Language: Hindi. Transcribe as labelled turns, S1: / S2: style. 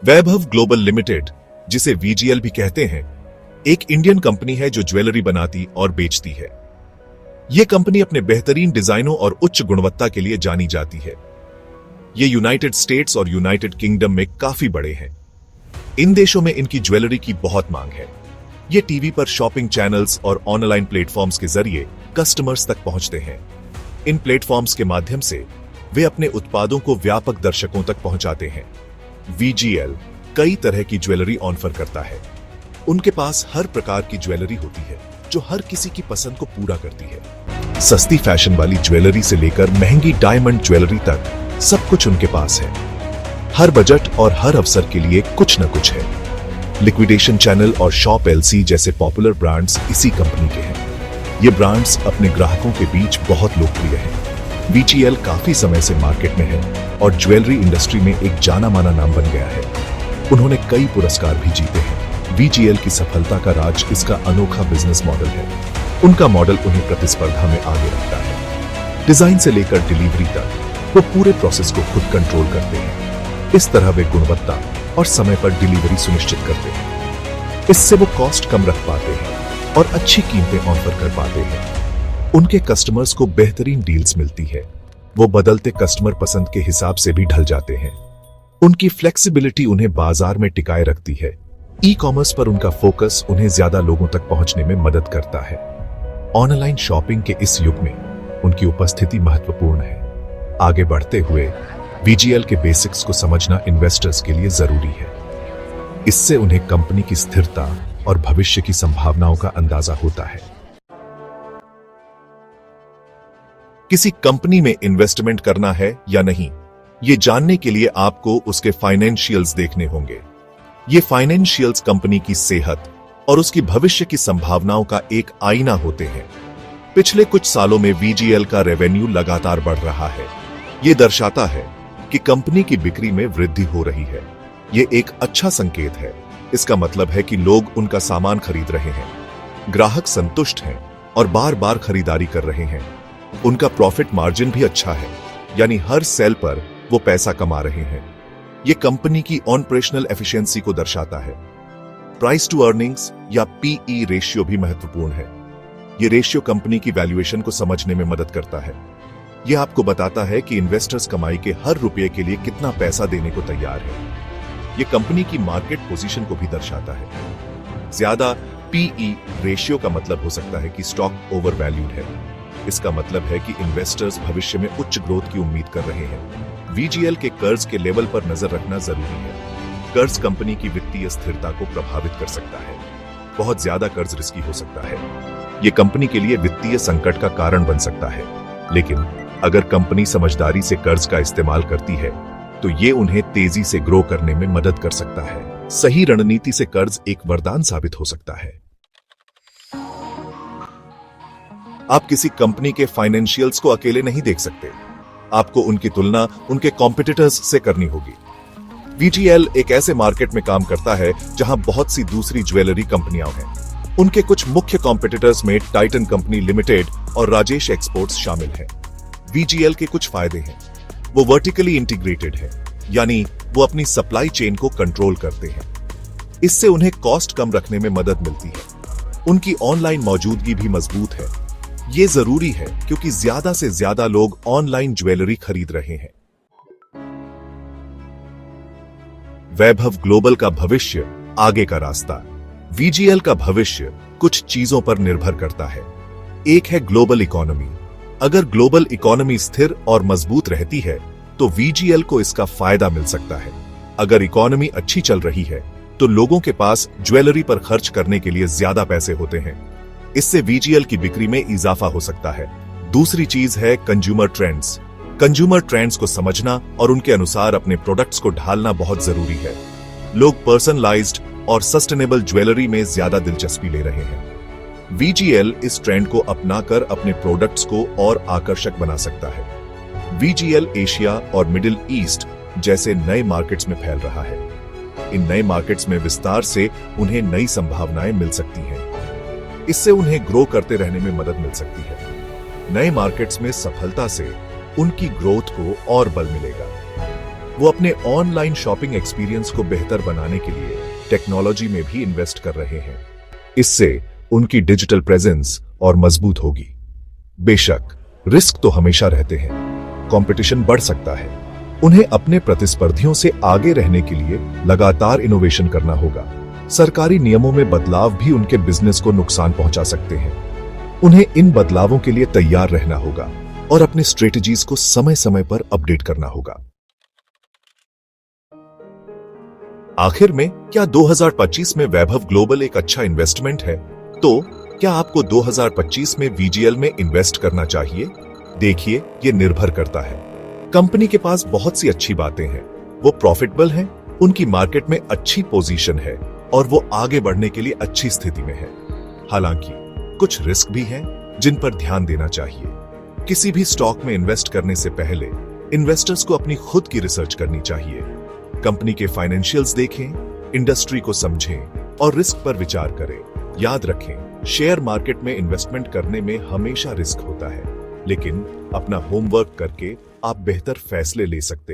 S1: वैभव ग्लोबल लिमिटेड, जिसे वीजीएल भी कहते हैं, एक इंडियन कंपनी है जो ज्वेलरी बनाती और बेचती है। यह कंपनी अपने बेहतरीन डिजाइनों और उच्च गुणवत्ता के लिए जानी जाती है। ये यूनाइटेड स्टेट्स और यूनाइटेड किंगडम में काफी बड़े हैं। इन देशों में इनकी ज्वेलरी की बहुत मांग है। ये टीवी पर, शॉपिंग चैनल्स और ऑनलाइन प्लेटफॉर्म्स के जरिए कस्टमर्स तक पहुंचते हैं। इन प्लेटफॉर्म्स के माध्यम से वे अपने उत्पादों को व्यापक दर्शकों तक पहुंचाते हैं। वीजीएल कई तरह की ज्वेलरी ऑफर करता है। उनके पास हर प्रकार की ज्वेलरी होती है जो हर किसी की पसंद को पूरा करती है। सस्ती फैशन वाली ज्वेलरी से लेकर महंगी डायमंड ज्वेलरी तक सब कुछ उनके पास है। हर बजट और हर अवसर के लिए कुछ न कुछ है। लिक्विडेशन चैनल और शॉप एलसी जैसे पॉपुलर ब्रांड्स इसी कंपनी के हैं। ये ब्रांड्स अपने ग्राहकों के बीच बहुत लोकप्रिय हैं। वीजीएल काफी समय से मार्केट में है और ज्वेलरी इंडस्ट्री में एक जाना माना नाम बन गया है। उन्होंने कई पुरस्कार भी जीते हैं। वीजीएल की सफलता का राज इसका अनोखा बिजनेस मॉडल है। उनका मॉडल उन्हें प्रतिस्पर्धा में आगे रखता है। डिजाइन से लेकर डिलीवरी तक वो पूरे प्रोसेस को खुद कंट्रोल करते हैं। इस तरह वे गुणवत्ता और समय पर डिलीवरी सुनिश्चित करते हैं। इससे वो कॉस्ट कम रख पाते हैं और अच्छी कीमतें ऑफर कर पाते हैं। उनके कस्टमर्स को बेहतरीन डील्स मिलती है। वो बदलते कस्टमर पसंद के हिसाब से भी ढल जाते हैं। उनकी फ्लेक्सिबिलिटी उन्हें बाजार में टिकाए रखती है। ई कॉमर्स पर उनका फोकस उन्हें ज्यादा लोगों तक पहुंचने में मदद करता है। ऑनलाइन शॉपिंग के इस युग में उनकी उपस्थिति महत्वपूर्ण है। आगे बढ़ते हुए वीजीएल के बेसिक्स को समझना इन्वेस्टर्स के लिए जरूरी है। इससे उन्हें कंपनी की स्थिरता और भविष्य की संभावनाओं का अंदाजा होता है। किसी कंपनी में इन्वेस्टमेंट करना है या नहीं, ये जानने के लिए आपको उसके फाइनेंशियल्स देखने होंगे। ये फाइनेंशियल्स कंपनी की सेहत और उसकी भविष्य की संभावनाओं का एक आईना होते हैं। पिछले कुछ सालों में वीजीएल का रेवेन्यू लगातार बढ़ रहा है। ये दर्शाता है कि कंपनी की बिक्री में वृद्धि हो रही है। ये एक अच्छा संकेत है। इसका मतलब है कि लोग उनका सामान खरीद रहे हैं, ग्राहक संतुष्ट हैं और बार बार खरीदारी कर रहे हैं। उनका प्रॉफिट मार्जिन भी अच्छा है, यानी हर सेल पर वो पैसा कमा रहे हैं। ये कंपनी की ऑपरेशनल एफिशिएंसी को दर्शाता है। प्राइस टू अर्निंग्स या पीई रेशियो भी महत्वपूर्ण है। ये रेशियो कंपनी की वैल्यूएशन को समझने में मदद करता है। यह आपको बताता है कि इन्वेस्टर्स कमाई के हर रुपये के लिए कितना पैसा देने को तैयार है। यह कंपनी की मार्केट पोजीशन को भी दर्शाता है। ज्यादा पीई रेशियो का मतलब हो सकता है कि स्टॉक ओवर वैल्यूड है। इसका मतलब है कि इन्वेस्टर्स भविष्य में उच्च ग्रोथ की उम्मीद कर रहे हैं। वीजीएल के कर्ज के लेवल पर नजर रखना जरूरी है। कर्ज कंपनी की वित्तीय स्थिरता को प्रभावित कर सकता है। बहुत ज्यादा कर्ज रिस्की हो सकता है। यह कंपनी के लिए वित्तीय संकट का कारण बन सकता है। लेकिन अगर कंपनी समझदारी से कर्ज का इस्तेमाल करती है तो ये उन्हें तेजी से ग्रो करने में मदद कर सकता है। सही रणनीति से कर्ज एक वरदान साबित हो सकता है। आप किसी कंपनी के फाइनेंशियल्स को अकेले नहीं देख सकते। आपको उनकी तुलना उनके कॉम्पिटिटर्स से करनी होगी। वीजीएल एक ऐसे मार्केट में काम करता है जहां बहुत सी दूसरी ज्वेलरी कंपनियां हैं। उनके कुछ मुख्य कॉम्पिटिटर्स में टाइटन कंपनी लिमिटेड और राजेश एक्सपोर्ट्स शामिल हैं। वीजीएल के कुछ फायदे हैं। वो वर्टिकली इंटीग्रेटेड है, यानी वो अपनी सप्लाई चेन को कंट्रोल करते हैं। इससे उन्हें कॉस्ट कम रखने में मदद मिलती है। उनकी ऑनलाइन मौजूदगी भी मजबूत है। ये जरूरी है क्योंकि ज्यादा से ज्यादा लोग ऑनलाइन ज्वेलरी खरीद रहे हैं। वैभव ग्लोबल का भविष्य, आगे का रास्ता। वीजीएल का भविष्य कुछ चीजों पर निर्भर करता है। एक है ग्लोबल इकोनॉमी। अगर ग्लोबल इकोनॉमी स्थिर और मजबूत रहती है तो वीजीएल को इसका फायदा मिल सकता है। अगर इकोनॉमी अच्छी चल रही है तो लोगों के पास ज्वेलरी पर खर्च करने के लिए ज्यादा पैसे होते हैं। इससे वीजीएल की बिक्री में इजाफा हो सकता है। दूसरी चीज है कंज्यूमर ट्रेंड्स। कंज्यूमर ट्रेंड्स को समझना और उनके अनुसार अपने प्रोडक्ट्स को ढालना बहुत जरूरी है। लोग पर्सनलाइज्ड और सस्टेनेबल ज्वेलरी में ज्यादा दिलचस्पी ले रहे हैं। वीजीएल इस ट्रेंड को अपनाकर अपने प्रोडक्ट्स को और आकर्षक बना सकता है। वीजीएल एशिया और मिडिल ईस्ट जैसे नए मार्केट्स में फैल रहा है। इन नए मार्केट्स में विस्तार से उन्हें नई संभावनाएं मिल सकती हैं। इससे उन्हें ग्रो करते रहने में मदद मिल सकती है। नए मार्केट्स में सफलता से उनकी ग्रोथ को और बल मिलेगा। वो अपने ऑनलाइन शॉपिंग एक्सपीरियंस को बेहतर बनाने के लिए टेक्नोलॉजी में भी इन्वेस्ट कर रहे हैं। इससे उनकी डिजिटल प्रेजेंस और मजबूत होगी। बेशक रिस्क तो हमेशा रहते हैं, कंपटीशन बढ़ सकता है। उन्हें अपने प्रतिस्पर्धियों से आगे रहने के लिए लगातार इनोवेशन करना होगा। सरकारी नियमों में बदलाव भी उनके बिजनेस को नुकसान पहुंचा सकते हैं। उन्हें इन बदलावों के लिए तैयार रहना होगा और अपने स्ट्रेटजीज को समय समय पर अपडेट करना होगा। आखिर में, क्या 2025 में वैभव ग्लोबल एक अच्छा इन्वेस्टमेंट है? तो क्या आपको 2025 में वीजीएल में इन्वेस्ट करना चाहिए? देखिए, यह निर्भर करता है। कंपनी के पास बहुत सी अच्छी बातें हैं, वो प्रॉफिटेबल हैं, उनकी मार्केट में अच्छी पोजीशन है और वो आगे बढ़ने के लिए अच्छी स्थिति में है। हालांकि कुछ रिस्क भी हैं जिन पर ध्यान देना चाहिए। किसी भी स्टॉक में इन्वेस्ट करने से पहले इन्वेस्टर्स को अपनी खुद की रिसर्च करनी चाहिए। कंपनी के फाइनेंशियल्स देखें, इंडस्ट्री को समझें और रिस्क पर विचार करें। याद रखें, शेयर मार्केट में इन्वेस्टमेंट करने में हमेशा रिस्क होता है, लेकिन अपना होमवर्क करके आप बेहतर फैसले ले सकते हैं।